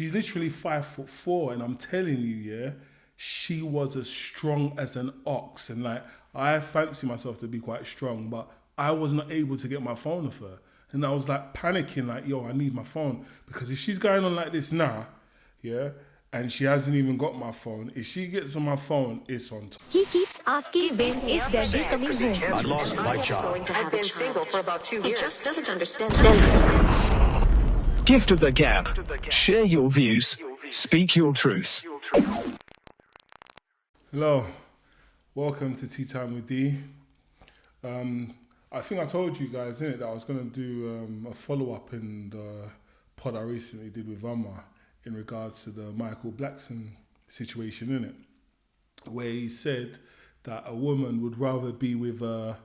she's literally 5'4", and I'm telling you, yeah, she was as strong as an ox. And like, I fancy myself to be quite strong, but I was not able to get my phone off her. And I was like panicking, like, yo, I need my phone. Because if she's going on like this now, yeah, and she hasn't even got my phone, if she gets on my phone, it's on top. He keeps asking when is Daddy coming home. I lost my job. I've been single for about 2 years. He just doesn't understand. Gift of the gab. Share your views. Speak your truths. Hello, welcome to Tea Time with D. I think I told you guys, innit, that I was going to do a follow-up in the pod I recently did with Amma in regards to the Michael Blackson situation, innit, where he said that a woman would rather be with a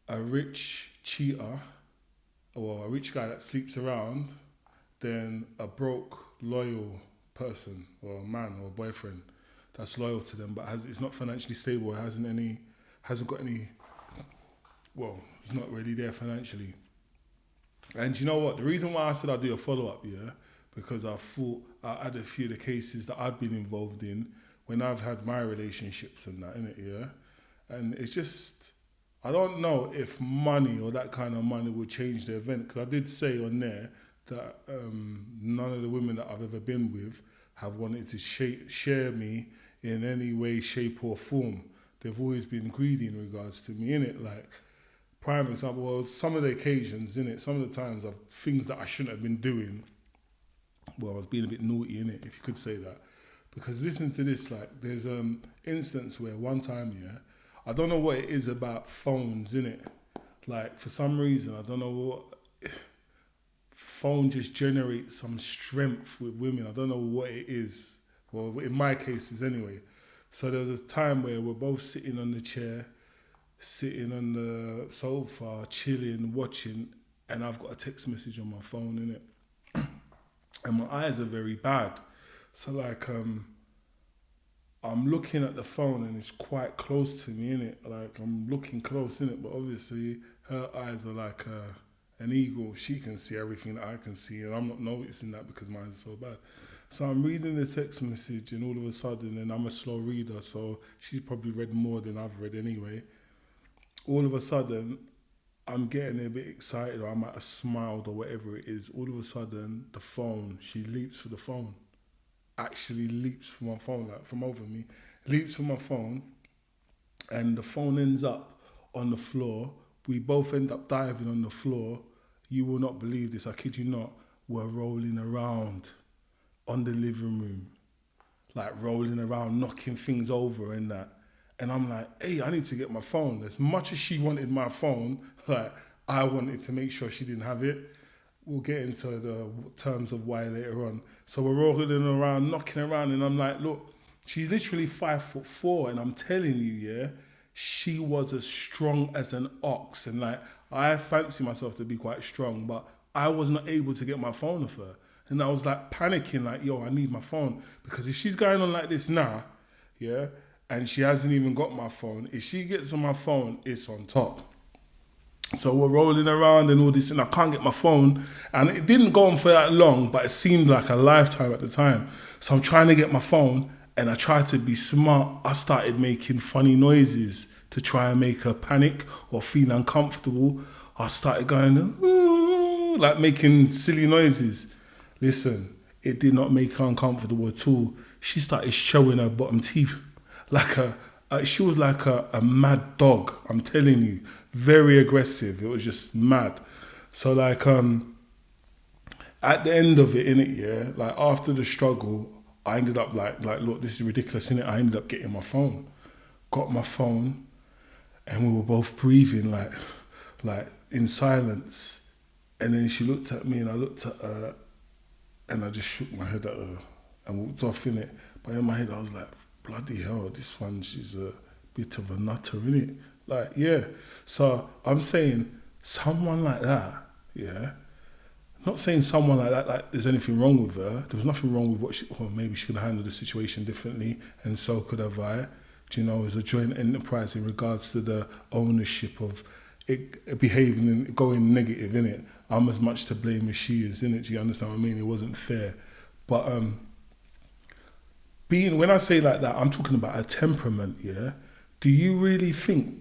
rich cheater or a rich guy that sleeps around than a broke, loyal person or a man or a boyfriend that's loyal to them but is not financially stable, hasn't got any, well, he's not really there financially. And you know what? The reason why I said I'd do a follow-up, yeah, because I thought I had a few of the cases that I've been involved in when I've had my relationships and that, innit, yeah? And it's just, I don't know if money or that kind of money would change the event, because I did say on there that none of the women that I've ever been with have wanted to share me in any way, shape or form. They've always been greedy in regards to me, innit? Like, prime example, well, some of the occasions, innit, some of the times of things that I shouldn't have been doing, well, I was being a bit naughty, innit, if you could say that. Because listen to this, like, there's instance where one time, yeah, I don't know what it is about phones, innit? Like, for some reason, I don't know what, phone just generates some strength with women. I don't know what it is. Well, in my cases anyway. So there was a time where we're both sitting on the chair, sitting on the sofa, chilling, watching, and I've got a text message on my phone, innit? And my eyes are very bad. So like, I'm looking at the phone and it's quite close to me, innit? Like, I'm looking close, innit? But obviously her eyes are like an eagle. She can see everything that I can see, and I'm not noticing that because mine is so bad. So I'm reading the text message, and all of a sudden, and I'm a slow reader, so she's probably read more than I've read anyway. All of a sudden, I'm getting a bit excited, or I might have smiled, or whatever it is. All of a sudden, the phone, she leaps for the phone. Actually leaps for my phone, like from over me. Leaps for my phone, and the phone ends up on the floor. We both end up diving on the floor. You will not believe this, I kid you not. We're rolling around on the living room, like rolling around, knocking things over and that. And I'm like, hey, I need to get my phone. As much as she wanted my phone, like, I wanted to make sure she didn't have it. We'll get into the terms of why later on. So we're rolling around, knocking around, and I'm like, look, she's literally 5'4", and I'm telling you, yeah, she was as strong as an ox. And like, I fancy myself to be quite strong, but I was not able to get my phone off her. And I was like panicking, like, yo, I need my phone. Because if she's going on like this now, yeah, and she hasn't even got my phone, if she gets on my phone, it's on top. So we're rolling around and all this, and I can't get my phone. And it didn't go on for that long, but it seemed like a lifetime at the time. So I'm trying to get my phone, and I tried to be smart. I started making funny noises to try and make her panic or feel uncomfortable. I started going, ooh, like making silly noises. Listen, it did not make her uncomfortable at all. She started showing her bottom teeth like she was like a mad dog, I'm telling you. Very aggressive. It was just mad. So like, at the end of it, innit, yeah, like after the struggle, I ended up like, look, this is ridiculous, innit? I ended up getting my phone. Got my phone, and we were both breathing like in silence. And then she looked at me, and I looked at her, and I just shook my head at her and walked off, innit? But in my head, I was like, bloody hell, this one, she's a bit of a nutter, innit? Like, yeah. So I'm saying someone like that, yeah, not saying someone like that, like there's anything wrong with her. There was nothing wrong with what she, or maybe she could have handled the situation differently, and so could have I. Do you know, it was a joint enterprise in regards to the ownership of it behaving and going negative, innit? I'm as much to blame as she is, innit? Do you understand what I mean? It wasn't fair. But when I say like that, I'm talking about a temperament, yeah? Do you really think,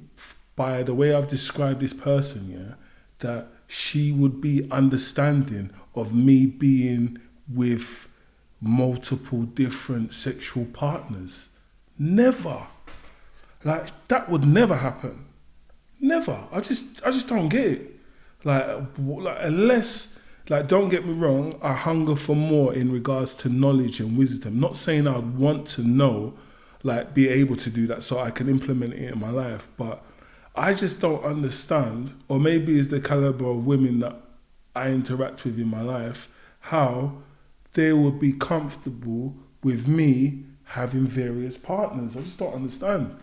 by the way I've described this person, yeah, that she would be understanding of me being with multiple different sexual partners? Never. Like, that would never happen. Never. I just don't get it. Like unless, like, don't get me wrong, I hunger for more in regards to knowledge and wisdom. Not saying I'd want to know, like, be able to do that so I can implement it in my life, but I just don't understand, or maybe it's the caliber of women that I interact with in my life, how they would be comfortable with me having various partners. I just don't understand.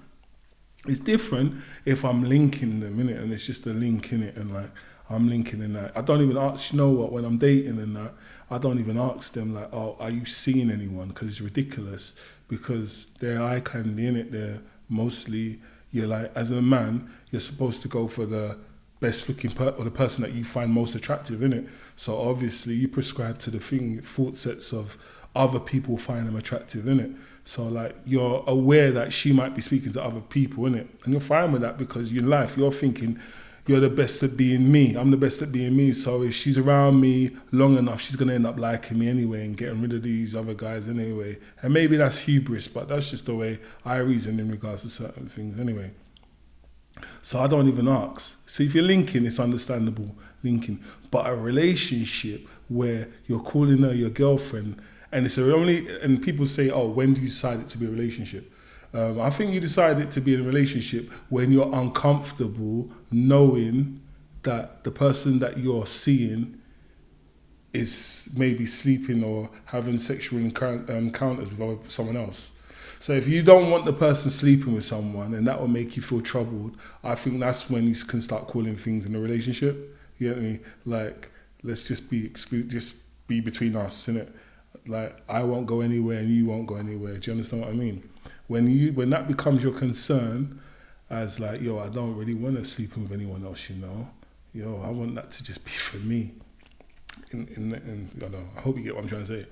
It's different if I'm linking them, innit? And it's just a link in it, and like I'm linking in that. I don't even ask, you know what, when I'm dating and that, I don't even ask them like, oh, are you seeing anyone? Because it's ridiculous, because they're eye candy, innit? They're mostly, you're like, as a man, you're supposed to go for the best looking or the person that you find most attractive, innit? So obviously you prescribe to the thought sets of other people find them attractive, innit? So like you're aware that she might be speaking to other people, innit? And you're fine with that, because in life you're thinking you're the best at being me. I'm the best at being me. So if she's around me long enough, she's gonna end up liking me anyway and getting rid of these other guys anyway. And maybe that's hubris, but that's just the way I reason in regards to certain things anyway. So I don't even ask. So if you're linking, it's understandable, linking. But a relationship where you're calling her your girlfriend, and and people say, oh, when do you decide it to be a relationship? I think you decide it to be a relationship when you're uncomfortable knowing that the person that you're seeing is maybe sleeping or having sexual encounters with someone else. So if you don't want the person sleeping with someone and that will make you feel troubled, I think that's when you can start calling things in a relationship. You get me? Like, let's just just be between us, innit? Like, I won't go anywhere and you won't go anywhere. Do you understand what I mean? When that becomes your concern, as like, yo, I don't really want to sleep with anyone else, you know? Yo, I want that to just be for me. I hope you get what I'm trying to say.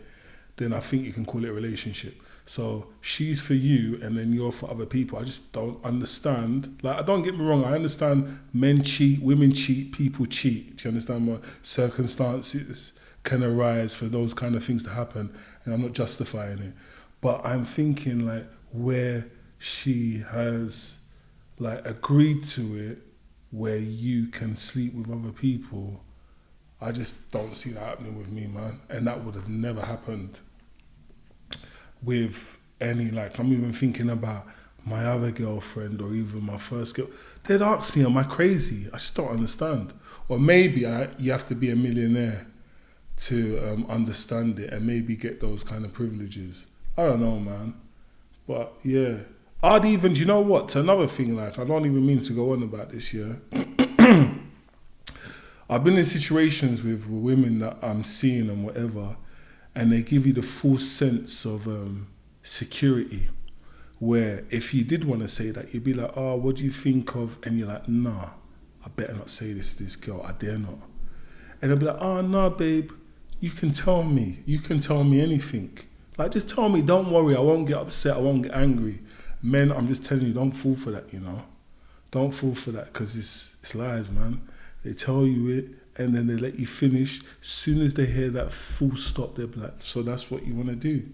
Then I think you can call it a relationship. So she's for you and then you're for other people. I just don't understand. Like, don't get me wrong, I understand men cheat, women cheat, people cheat. Do you understand what circumstances can arise for those kind of things to happen? And I'm not justifying it. But I'm thinking like where she has like agreed to it, where you can sleep with other people, I just don't see that happening with me, man. And that would have never happened with any, like, I'm even thinking about my other girlfriend or even my first girl. They'd ask me, am I crazy? I just don't understand. Or maybe you have to be a millionaire to understand it and maybe get those kind of privileges. I don't know, man. But yeah, I'd even, do you know what? To another thing, like, I don't even mean to go on about this, yeah. I've been in situations with women that I'm seeing and whatever, and they give you the full sense of security, where if you did want to say that, you'd be like, oh, what do you think of? And you're like, nah, I better not say this to this girl, I dare not. And they'll be like, oh, nah, babe, you can tell me anything. Like, just tell me, don't worry, I won't get upset, I won't get angry. Men, I'm just telling you, don't fall for that, you know? Don't fall for that, because it's lies, man. They tell you it, and then they let you finish. As soon as they hear that full stop, they're like, so that's what you want to do?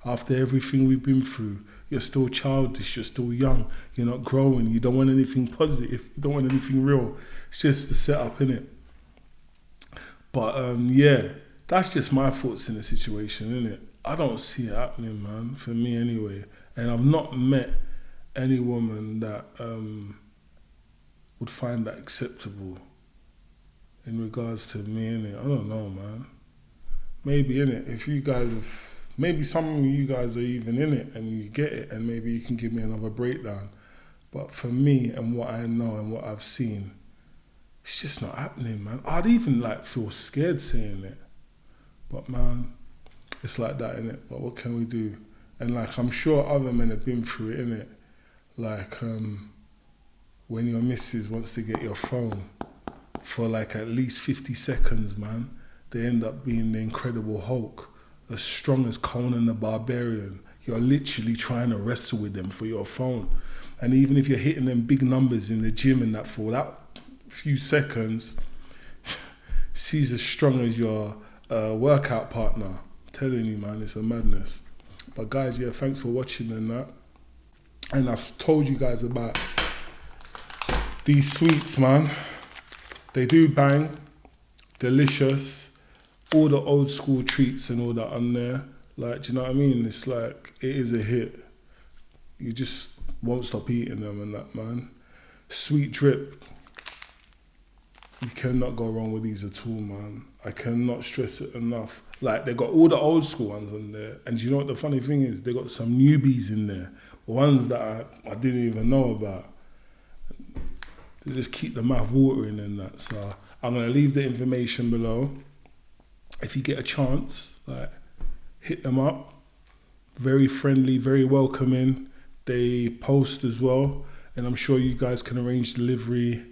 After everything we've been through, you're still childish, you're still young, you're not growing, you don't want anything positive, you don't want anything real. It's just the setup, innit? But yeah, that's just my thoughts in the situation, innit? I don't see it happening, man, for me anyway. And I've not met any woman that would find that acceptable in regards to me, innit? I don't know, man. Maybe, innit, if you guys have, maybe some of you guys are even in it and you get it, and maybe you can give me another breakdown. But for me and what I know and what I've seen, it's just not happening, man. I'd even like feel scared saying it. But man, it's like that, innit? But what can we do? And like, I'm sure other men have been through it, innit? Like, when your missus wants to get your phone for like at least 50 seconds, man, they end up being the Incredible Hulk. as strong as Conan the Barbarian. You're literally trying to wrestle with them for your phone. And even if you're hitting them big numbers in the gym and that, for that few seconds, she's as strong as your workout partner. I'm telling you, man, it's a madness. But guys, yeah, thanks for watching and that. And I told you guys about these sweets, man. They do bang, delicious. All the old school treats and all that on there. Like, do you know what I mean? It's like, it is a hit. You just won't stop eating them and that, man. Sweet drip. You cannot go wrong with these at all, man. I cannot stress it enough. Like, they got all the old school ones on there. And you know what the funny thing is? They got some newbies in there. Ones that I didn't even know about. They just keep the mouth watering and that. So I'm going to leave the information below. If you get a chance, like, hit them up. Very friendly, very welcoming. They post as well. And I'm sure you guys can arrange delivery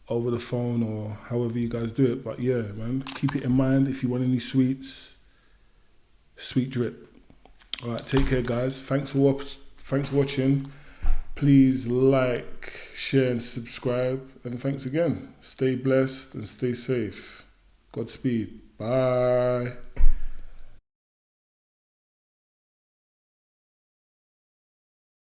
over the phone or however you guys do it. But yeah, man, keep it in mind if you want any sweets. Sweet drip. All right, take care, guys. Thanks for watching. Please like, share, and subscribe. And thanks again. Stay blessed and stay safe. Godspeed. Bye.